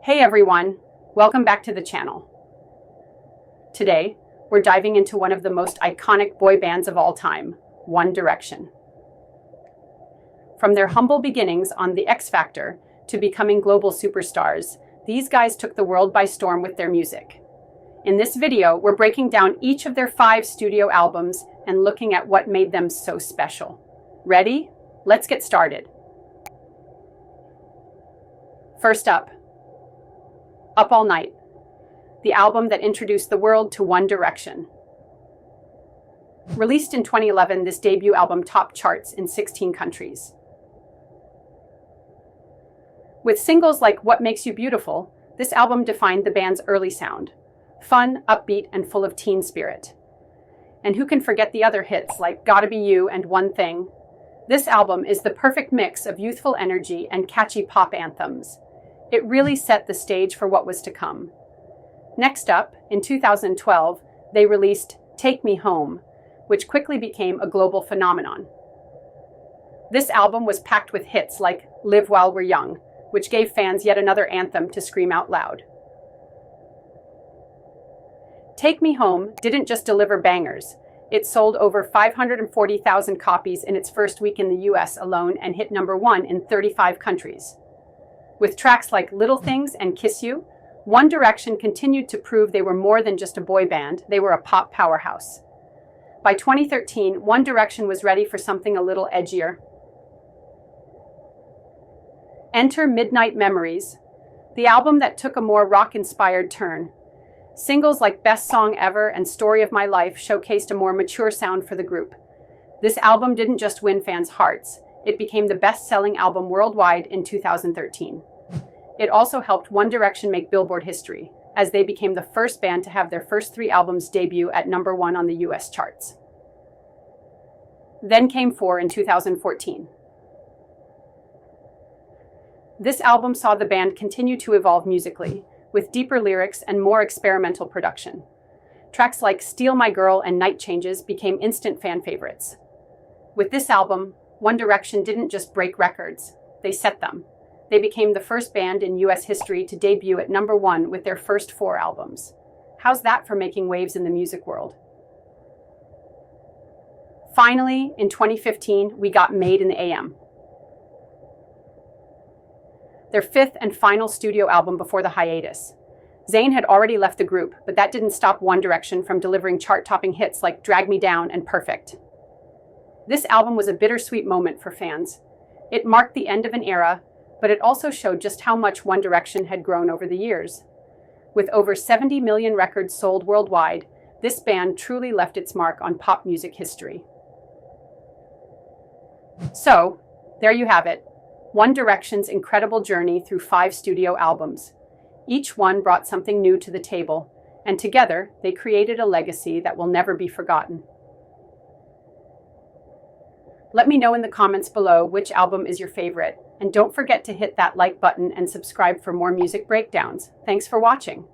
Hey everyone, welcome back to the channel. Today, we're diving into one of the most iconic boy bands of all time, One Direction. From their humble beginnings on The X Factor to becoming global superstars, these guys took the world by storm with their music. In this video, we're breaking down each of their 5 studio albums and looking at what made them so special. Ready? Let's get started. First up All Night, the album that introduced the world to One Direction. Released in 2011, this debut album topped charts in 16 countries. With singles like What Makes You Beautiful, this album defined the band's early sound. Fun, upbeat, and full of teen spirit. And who can forget the other hits like Gotta Be You and One Thing? This album is the perfect mix of youthful energy and catchy pop anthems. It really set the stage for what was to come. Next up, in 2012, they released Take Me Home, which quickly became a global phenomenon. This album was packed with hits like Live While We're Young, which gave fans yet another anthem to scream out loud. Take Me Home didn't just deliver bangers. It sold over 540,000 copies in its first week in the US alone and hit #1 in 35 countries. With tracks like Little Things and Kiss You, One Direction continued to prove they were more than just a boy band, they were a pop powerhouse. By 2013, One Direction was ready for something a little edgier. Enter Midnight Memories, the album that took a more rock-inspired turn. Singles like Best Song Ever and Story of My Life showcased a more mature sound for the group. This album didn't just win fans' hearts, it became the best-selling album worldwide in 2013. It also helped One Direction make Billboard history, as they became the first band to have their first 3 albums debut at #1 on the US charts. Then came 4 in 2014. This album saw the band continue to evolve musically, with deeper lyrics and more experimental production. Tracks like Steal My Girl and Night Changes became instant fan favorites. With this album, One Direction didn't just break records, they set them. They became the first band in US history to debut at #1 with their first 4 albums. How's that for making waves in the music world? Finally, in 2015, we got Made in the AM. Their 5th and final studio album before the hiatus. Zayn had already left the group, but that didn't stop One Direction from delivering chart-topping hits like Drag Me Down and Perfect. This album was a bittersweet moment for fans. It marked the end of an era, but it also showed just how much One Direction had grown over the years. With over 70 million records sold worldwide, this band truly left its mark on pop music history. So, there you have it. One Direction's incredible journey through 5 studio albums. Each one brought something new to the table, and together they created a legacy that will never be forgotten. Let me know in the comments below which album is your favorite, and don't forget to hit that like button and subscribe for more music breakdowns. Thanks for watching.